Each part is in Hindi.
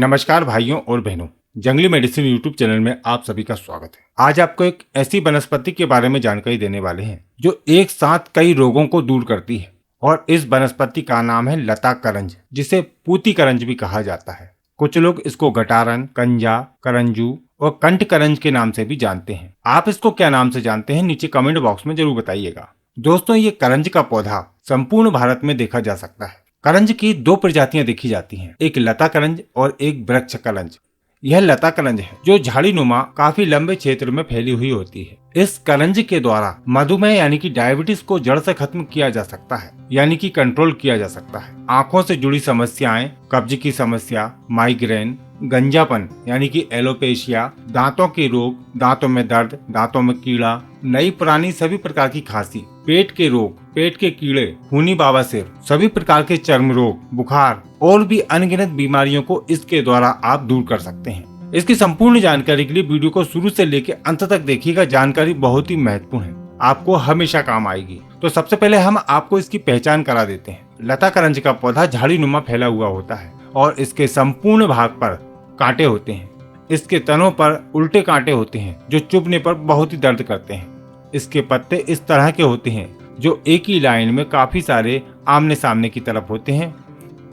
नमस्कार भाइयों और बहनों, जंगली मेडिसिन यूट्यूब चैनल में आप सभी का स्वागत है। आज आपको एक ऐसी वनस्पति के बारे में जानकारी देने वाले हैं जो एक साथ कई रोगों को दूर करती है और इस वनस्पति का नाम है लता करंज, जिसे पूती करंज भी कहा जाता है। कुछ लोग इसको गटारन, कंजा, करंजू और कंठ करंज के नाम से भी जानते हैं। आप इसको क्या नाम से जानते हैं, नीचे कमेंट बॉक्स में जरूर बताइएगा। दोस्तों, ये करंज का पौधा संपूर्ण भारत में देखा जा सकता है। करंज की दो प्रजातियां देखी जाती हैं, एक लता करंज और एक वृक्ष करंज। यह लता करंज है जो झाड़ी नुमा काफी लंबे क्षेत्र में फैली हुई होती है। इस करंज के द्वारा मधुमेह यानी कि डायबिटीज को जड़ से खत्म किया जा सकता है, यानी कि कंट्रोल किया जा सकता है। आंखों से जुड़ी समस्याएं, कब्ज की समस्या, माइग्रेन, गंजापन यानी कि एलोपेशिया, दांतों के रोग, दांतों में दर्द, दांतों में कीड़ा, नई पुरानी सभी प्रकार की खांसी, पेट के रोग, पेट के कीड़े, खूनी बवासीर, सभी प्रकार के चर्म रोग, बुखार और भी अनगिनत बीमारियों को इसके द्वारा आप दूर कर सकते हैं। इसकी संपूर्ण जानकारी के लिए वीडियो को शुरू से लेकर अंत तक देखिएगा। जानकारी बहुत ही महत्वपूर्ण है, आपको हमेशा काम आएगी। तो सबसे पहले हम आपको इसकी पहचान करा देते हैं। लता करंज का पौधा झाड़ी नुमा फैला हुआ होता है और इसके संपूर्ण भाग पर कांटे होते हैं। इसके तनों पर उल्टे कांटे होते हैं जो चुभने पर बहुत ही दर्द करते हैं। इसके पत्ते इस तरह के होते हैं जो एक ही लाइन में काफी सारे आमने सामने की तरफ होते हैं।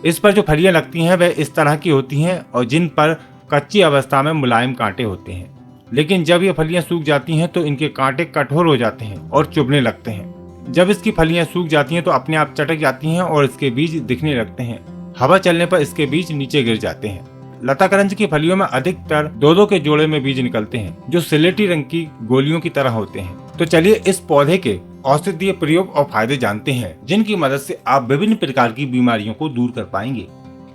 इस पर जो फलियां लगती हैं वह इस तरह की होती हैं और जिन पर कच्ची अवस्था में मुलायम कांटे होते हैं, लेकिन जब ये फलियां सूख जाती हैं तो इनके कांटे कठोर हो जाते हैं और चुभने लगते हैं। जब इसकी फलियां सूख जाती हैं तो अपने आप चटक जाती हैं और इसके बीज दिखने लगते हैं। हवा चलने पर इसके बीज नीचे गिर जाते हैं। लता करंज की फलियों में अधिकतर दो के जोड़े में बीज निकलते हैं जो सिलेटी रंग की गोलियों की तरह होते हैं। तो चलिए इस पौधे के औषधीय प्रयोग और फायदे जानते हैं, जिनकी मदद से आप विभिन्न प्रकार की बीमारियों को दूर कर पाएंगे।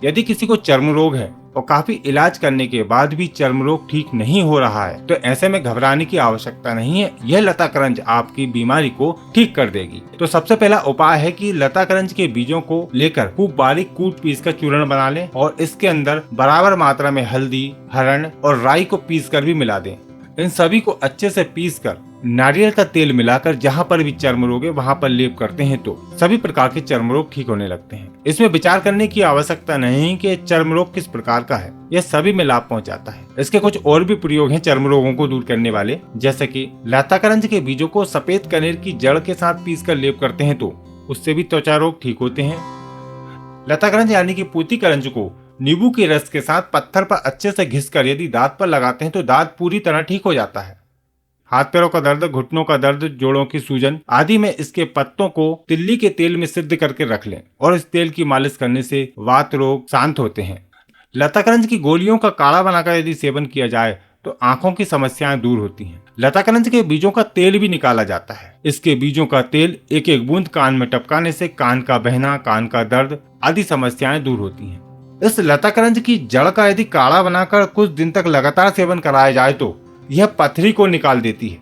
यदि किसी को चर्म रोग है और काफी इलाज करने के बाद भी चर्म रोग ठीक नहीं हो रहा है, तो ऐसे में घबराने की आवश्यकता नहीं है। यह लता करंज आपकी बीमारी को ठीक कर देगी। तो सबसे पहला उपाय है कि लता करंज के बीजों को लेकर खूब बारीक कूट पीस कर चूर्ण बना लें और इसके अंदर बराबर मात्रा में हल्दी, हरण और राई को पीस कर भी मिला दें। इन सभी को अच्छे से पीस कर नारियल का तेल मिलाकर जहाँ पर भी चर्म रोग है वहाँ पर लेप करते हैं तो सभी प्रकार के चर्म रोग ठीक होने लगते हैं। इसमें विचार करने की आवश्यकता नहीं कि चर्म रोग किस प्रकार का है, यह सभी में लाभ पहुँचाता है। इसके कुछ और भी प्रयोग हैं चर्म रोगों को दूर करने वाले, जैसे कि लता करंज के बीजों को सफेद कनेर की जड़ के साथ पीस कर लेप करते हैं तो उससे भी त्वचा रोग ठीक होते हैं। लता करंज यानी कि पूती करंज को नींबू के रस के साथ पत्थर पर अच्छे से घिसकर यदि दांत पर लगाते हैं तो दांत पूरी तरह ठीक हो जाता है। हाथ पैरों का दर्द, घुटनों का दर्द, जोड़ों की सूजन आदि में इसके पत्तों को तिल्ली के तेल में सिद्ध करके रख लें और इस तेल की मालिश करने से वात रोग शांत होते हैं। लता करंज की गोलियों का काढ़ा बनाकर यदि सेवन किया जाए तो आंखों की समस्याएं दूर होती हैं। लता करंज के बीजों का तेल भी निकाला जाता है। इसके बीजों का तेल एक एक बूंद कान में टपकाने से कान का बहना, कान का दर्द आदि समस्याएं दूर होती हैं। इस लता करंज की जड़ का यदि काढ़ा बनाकर कुछ दिन तक लगातार सेवन कराया जाए तो यह पथरी को निकाल देती है।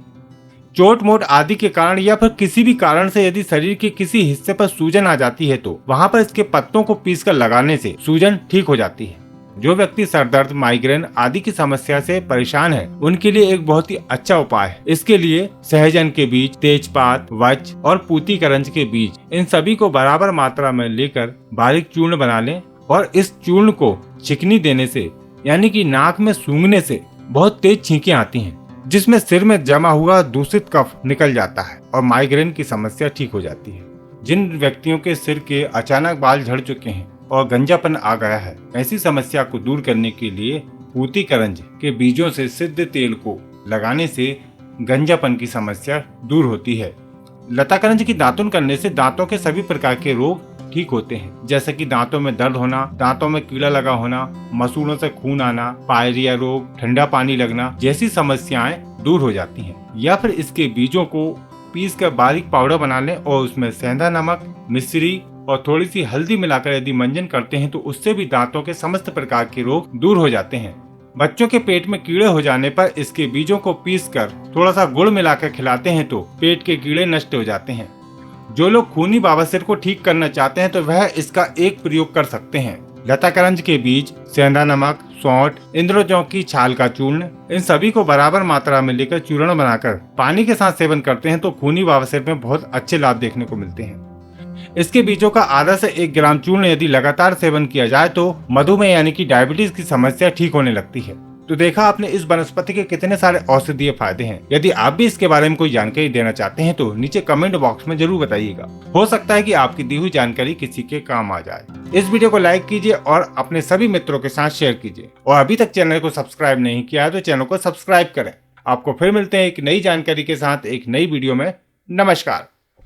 चोट मोट आदि के कारण या फिर किसी भी कारण से यदि शरीर के किसी हिस्से पर सूजन आ जाती है तो वहां पर इसके पत्तों को पीसकर लगाने से सूजन ठीक हो जाती है। जो व्यक्ति सरदर्द, माइग्रेन आदि की समस्या से परेशान है उनके लिए एक बहुत ही अच्छा उपाय है। इसके लिए सहजन के बीज, तेजपात, वच और पूती करंज के बीज, इन सभी को बराबर मात्रा में लेकर बारीक चूर्ण बना लें और इस चूर्ण को चिकनी देने से यानी कि नाक में सूंघने से बहुत तेज छींकें आती हैं, जिसमें सिर में जमा हुआ दूषित कफ निकल जाता है और माइग्रेन की समस्या ठीक हो जाती है। जिन व्यक्तियों के सिर के अचानक बाल झड़ चुके हैं और गंजापन आ गया है, ऐसी समस्या को दूर करने के लिए पूती करंज के बीजों से सिद्ध तेल को लगाने से गंजापन की समस्या दूर होती है। लता करंज की दातुन करने से दांतों के सभी प्रकार के रोग ठीक होते हैं, जैसे कि दांतों में दर्द होना, दांतों में कीड़ा लगा होना, मसूड़ों से खून आना, पायरिया रोग, ठंडा पानी लगना जैसी समस्याएं दूर हो जाती हैं। या फिर इसके बीजों को पीस कर बारीक पाउडर बना लें और उसमें सेंधा नमक, मिश्री और थोड़ी सी हल्दी मिलाकर यदि मंजन करते हैं तो उससे भी दांतों के समस्त प्रकार के रोग दूर हो जाते हैं। बच्चों के पेट में कीड़े हो जाने पर इसके बीजों को पीसकर थोड़ा सा गुड़ मिलाकर खिलाते हैं तो पेट के कीड़े नष्ट हो जाते हैं। जो लोग खूनी बवासीर को ठीक करना चाहते हैं तो वह इसका एक प्रयोग कर सकते हैं। लता करंज के बीज, सेंधा नमक, सौंठ, इंद्रजौ की छाल का चूर्ण, इन सभी को बराबर मात्रा में लेकर चूर्ण बनाकर पानी के साथ सेवन करते हैं तो खूनी बवासीर में बहुत अच्छे लाभ देखने को मिलते हैं। इसके बीजों का आधा से 1 ग्राम चूर्ण यदि लगातार सेवन किया जाए तो मधुमेह यानी कि डायबिटीज की समस्या ठीक होने लगती है। तो देखा आपने इस वनस्पति के कितने सारे औषधीय फायदे हैं। यदि आप भी इसके बारे में कोई जानकारी देना चाहते हैं तो नीचे कमेंट बॉक्स में जरूर बताइएगा। हो सकता है कि आपकी दी हुई जानकारी किसी के काम आ जाए। इस वीडियो को लाइक कीजिए और अपने सभी मित्रों के साथ शेयर कीजिए और अभी तक चैनल को सब्सक्राइब नहीं किया है तो चैनल को सब्सक्राइब करें। आपको फिर मिलते हैं एक नई जानकारी के साथ एक नई वीडियो में। नमस्कार।